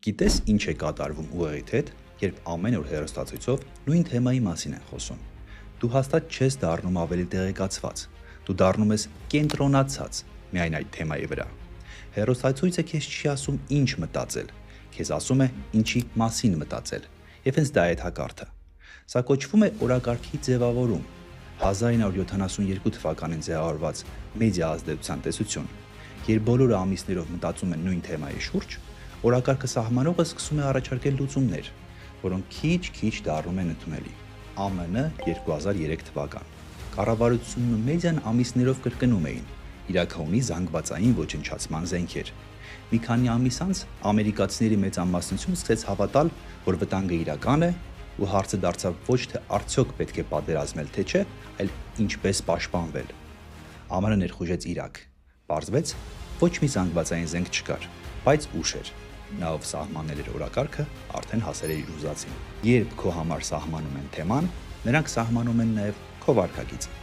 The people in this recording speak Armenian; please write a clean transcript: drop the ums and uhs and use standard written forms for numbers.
Գիտես ինչ է կատարվում ուղեղիդ հետ, երբ ամեն օր հեռուստացույցով նույն թեմայի մասին են խոսում։ Դու հաստատ չես դառնում ավելի տեղեկացված, դու դառնում ես կենտրոնացած միայն այդ թեմայի վրա։ Հեռուստացույցը քեզ չի ասում ինչ մտածել, քեզ ասում է ինչի մասին մտածել, եւ հենց դա է հակառակը։ Սա կոչվում է օրակարգի ձևավորում, 1972 թվականին ձևավորված մեդիա ազդեցության տեսություն, երբ բոլորը ամիսներով մտածում են նույն թեմայի շուրջ, օրակարգը սահմանողը սկսում է առաջարկել լուծումներ, որոնք քիչ-քիչ դառնում են ընդունելի։ ԱՄՆ 2003 թվական։ Կառավարությունն ու մեդիան ամիսներով կրկնում էին. Իրաք ունի զանգվածային ոչնչացման զենքեր։ Մի քանի ամիս անց ամերիկացիների մեծամասնությունը սկսեց հավատալ, որ վտանգը իրական է, ու հարցը դարձավ ոչ թե արդյոք պետք է պատերազմել, թե չէ, այլ ինչպես պաշտպանվել։ ԱՄՆ ներխուժեց Իրաք։ Պարզվեց, ոչ մի զանգվածային զենք չկար, բայց ուշ էր։ Նա, ով սահմանել էր օրակարգը, արդեն հասել էր իր ուզածին։ Երբ քո համար սահմանում են թեման, նրանք սահմանում են նաև քո վարքագիծը։